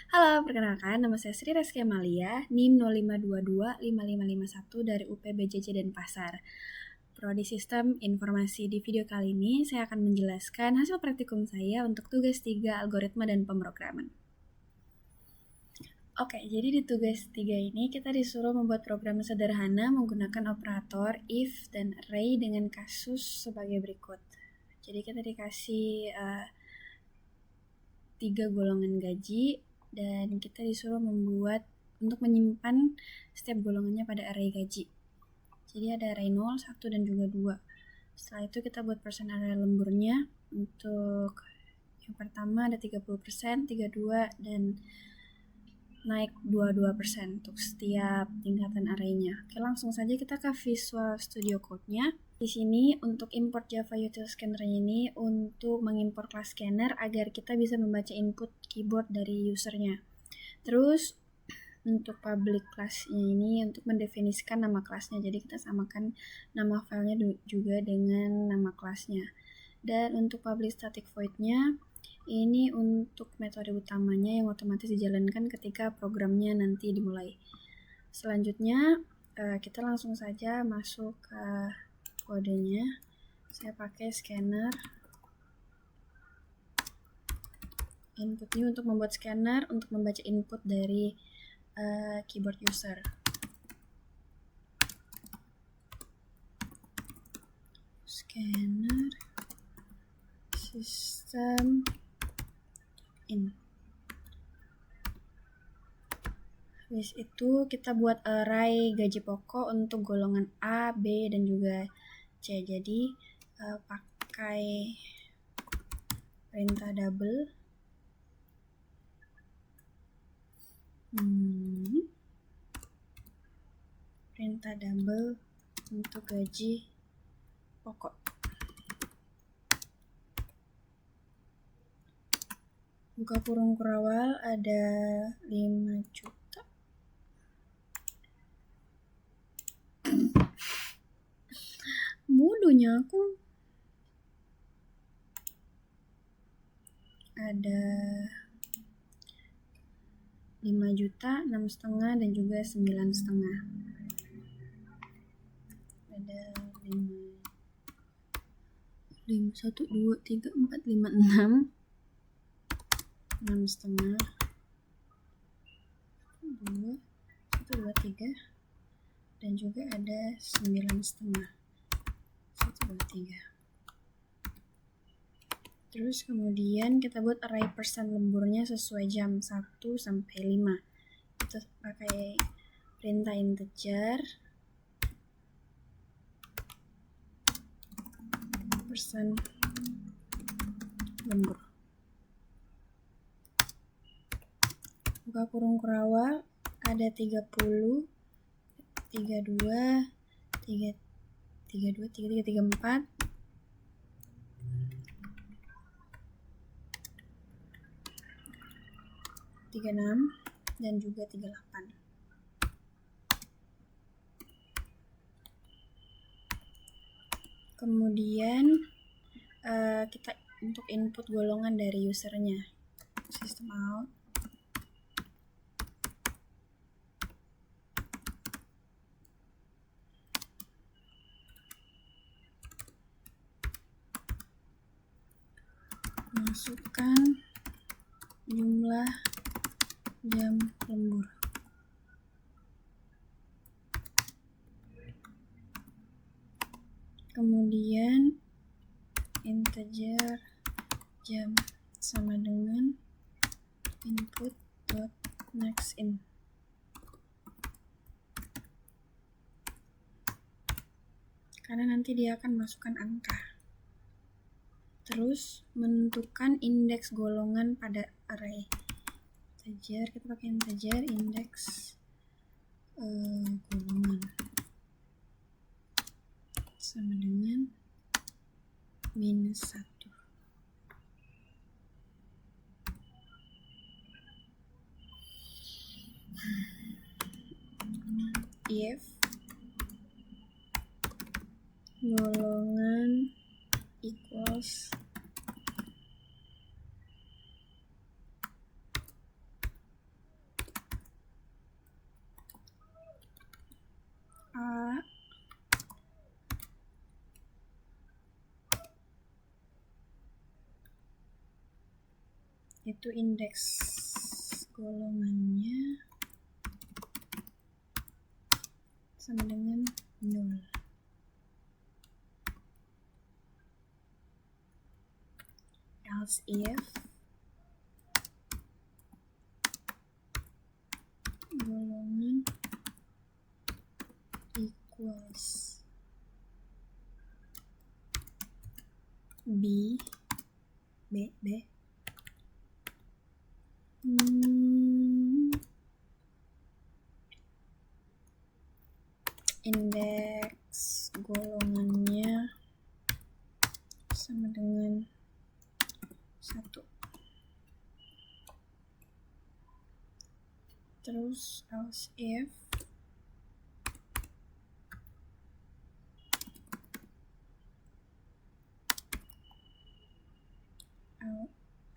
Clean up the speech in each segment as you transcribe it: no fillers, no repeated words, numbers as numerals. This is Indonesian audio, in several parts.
Halo, perkenalkan nama saya Sri Reski Amalia, NIM 05225551 dari UPBJJ Denpasar. Prodi Sistem Informasi. Di video kali ini saya akan menjelaskan hasil praktikum saya untuk tugas 3 algoritma dan pemrograman. Oke, jadi di tugas 3 ini kita disuruh membuat program sederhana menggunakan operator if dan array dengan kasus sebagai berikut. Jadi kita dikasih 3 golongan gaji dan kita disuruh membuat untuk menyimpan setiap golongannya pada array gaji. Jadi ada array 0, 1, dan juga 2. Setelah itu kita buat persen array lemburnya. Untuk yang pertama ada 30%, 32, dan naik 22% untuk setiap tingkatan arraynya. Oke, langsung saja kita ke Visual Studio Code-nya. Di sini untuk import Java Util Scanner ini untuk mengimport kelas scanner agar kita bisa membaca input keyboard dari usernya. Terus untuk public class-nya ini untuk mendefinisikan nama kelasnya. Jadi kita samakan nama filenya juga dengan nama kelasnya. Dan untuk public static void-nya ini untuk metode utamanya yang otomatis dijalankan ketika programnya nanti dimulai. Selanjutnya kita langsung saja masuk ke kodenya. Saya pakai scanner. Inputnya untuk membuat scanner untuk membaca input dari keyboard user. Scanner system in. Habis itu kita buat array gaji pokok untuk golongan A, B, dan juga C. Jadi pakai perintah double. Perintah double untuk gaji pokok. Buka kurung kurawal ada 5 juta. Bodohnya aku. Ada 5 juta, 6,5, dan juga 9,5. Ada 5, 1, 2, 3, 4, 5, 6. 6,5. 2, 1, 2, 3. Dan juga ada 9,5. 1, 2, 3. Terus kemudian kita buat array persen lemburnya sesuai jam 1 sampai 5. Kita pakai perintah integer persen lembur. Buka kurung kurawal ada 30, 32, 33, 34, 36, dan juga 38. Kemudian kita untuk input golongan dari usernya. System out. Masukkan jumlah jam lembur. Kemudian integer jam sama dengan input dot next in. Karena nanti dia akan masukkan angka. Terus menentukan indeks golongan pada array. Integer, kita pakai integer indeks golongan sama dengan -1. If golongan equals yaitu indeks golongannya sama dengan 0. Else if golongan equals B indeks golongannya sama dengan 1. Terus else if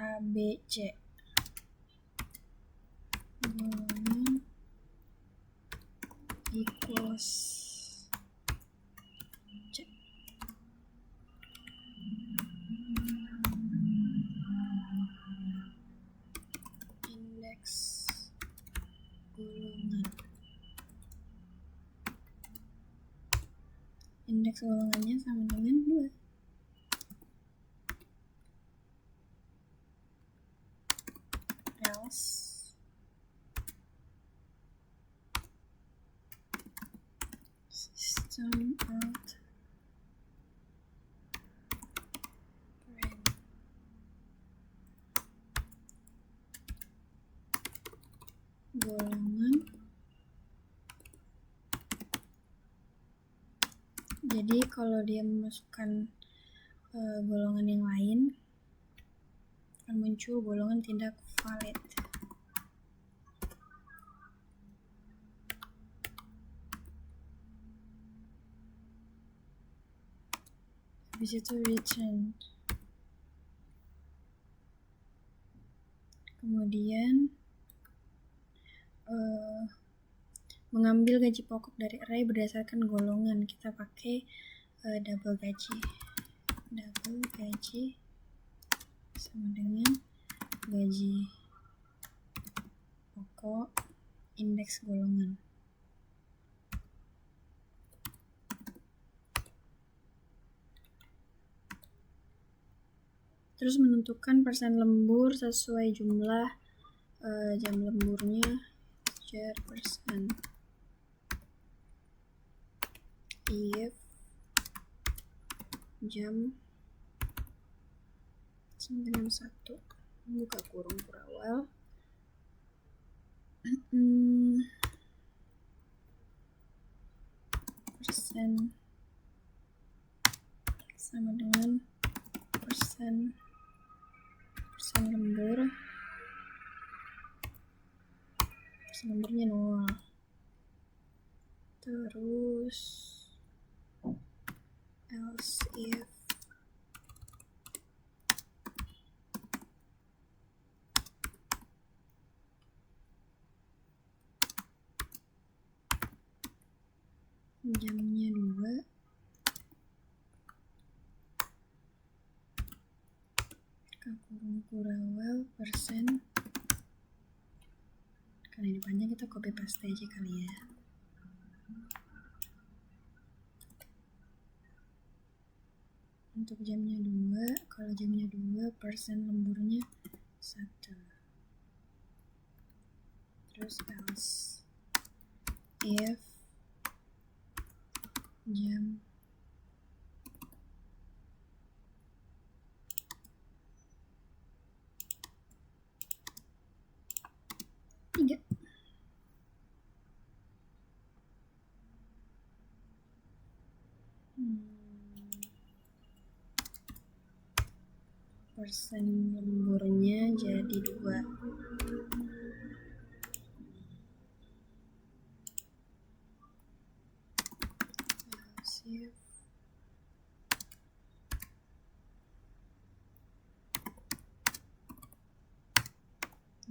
ABC golongan equals C. Indeks golongan. Indeks golongannya sama dengan 2. Else system out golongan. Jadi kalau dia memasukkan golongan yang lain akan muncul golongan tidak valid. Habis itu return. Kemudian mengambil gaji pokok dari array berdasarkan golongan, kita pakai double gaji. Double gaji sama dengan gaji pokok indeks golongan. Terus menentukan persen lembur sesuai jumlah jam lemburnya, persen. If jam sama dengan 1, buka kurung kurawal, persen sama dengan persen lembur, persen lemburnya 0. Terus else if jamnya 2, kurung kurawal persen, karena ini panjang kita copy paste aja kali ya. Untuk jamnya 2, kalau jamnya 2 persen lemburnya 1. Terus else if jam 3. Persen lemburnya jadi 2. Save.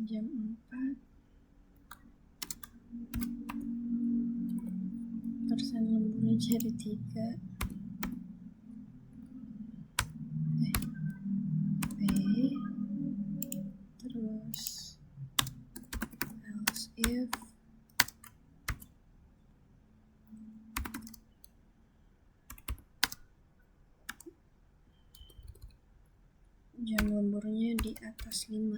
Jam 4 persen lemburnya jadi 3. if jam lemburnya di atas 5.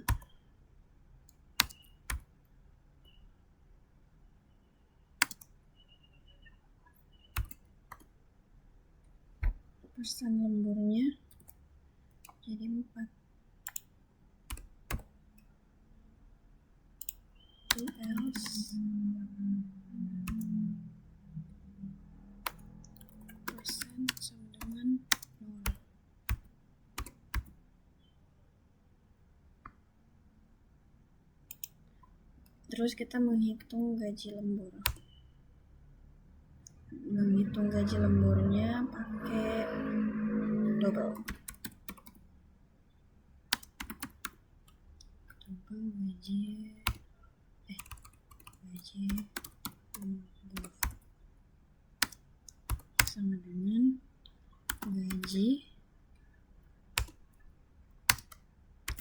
Persen lemburnya jadi 4. Else persen sama dengan 0. Terus kita menghitung gaji lembur. Menghitung gaji lemburnya pakai double gaji lembur sama dengan gaji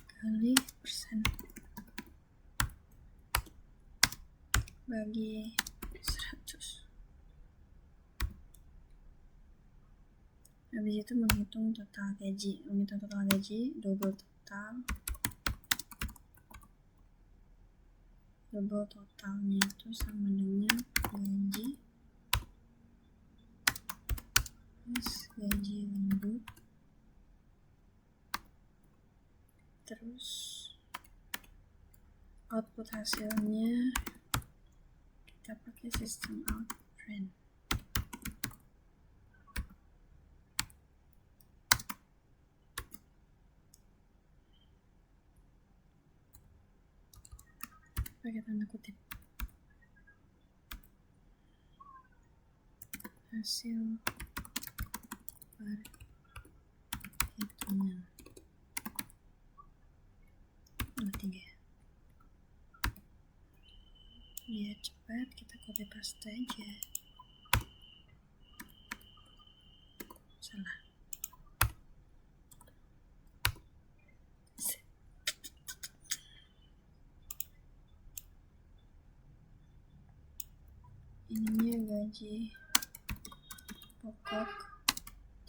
kali persen bagi 100. Habis itu menghitung total gaji. Double totalnya itu sama dengan gaji plus gaji lembur, terus output hasilnya kita pakai sistem outprint. Pakai tanda kutip. Hasil perhitungan 23. Biar cepat kita copy paste aja. Salah. Ininya gaji pokok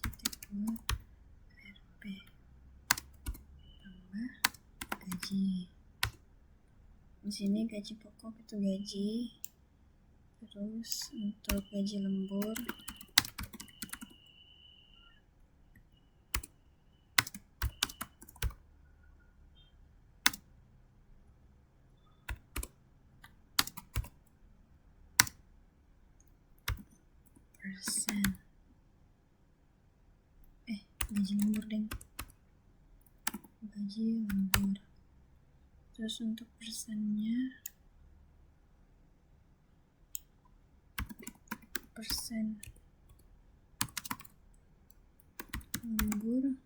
titik 2 RP tambah gaji. Di sini gaji pokok itu gaji, terus untuk gaji lembur persen. Gaji lembur deng. Gaji lembur. Terus untuk persennya persen lembur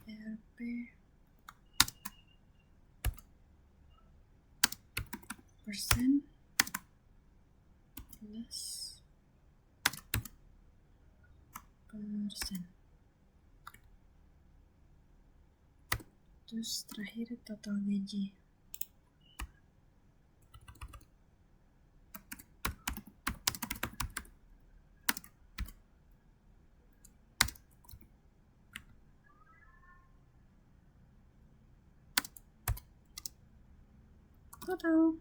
RP persen plus persen. Terus terakhir total gaji. Total.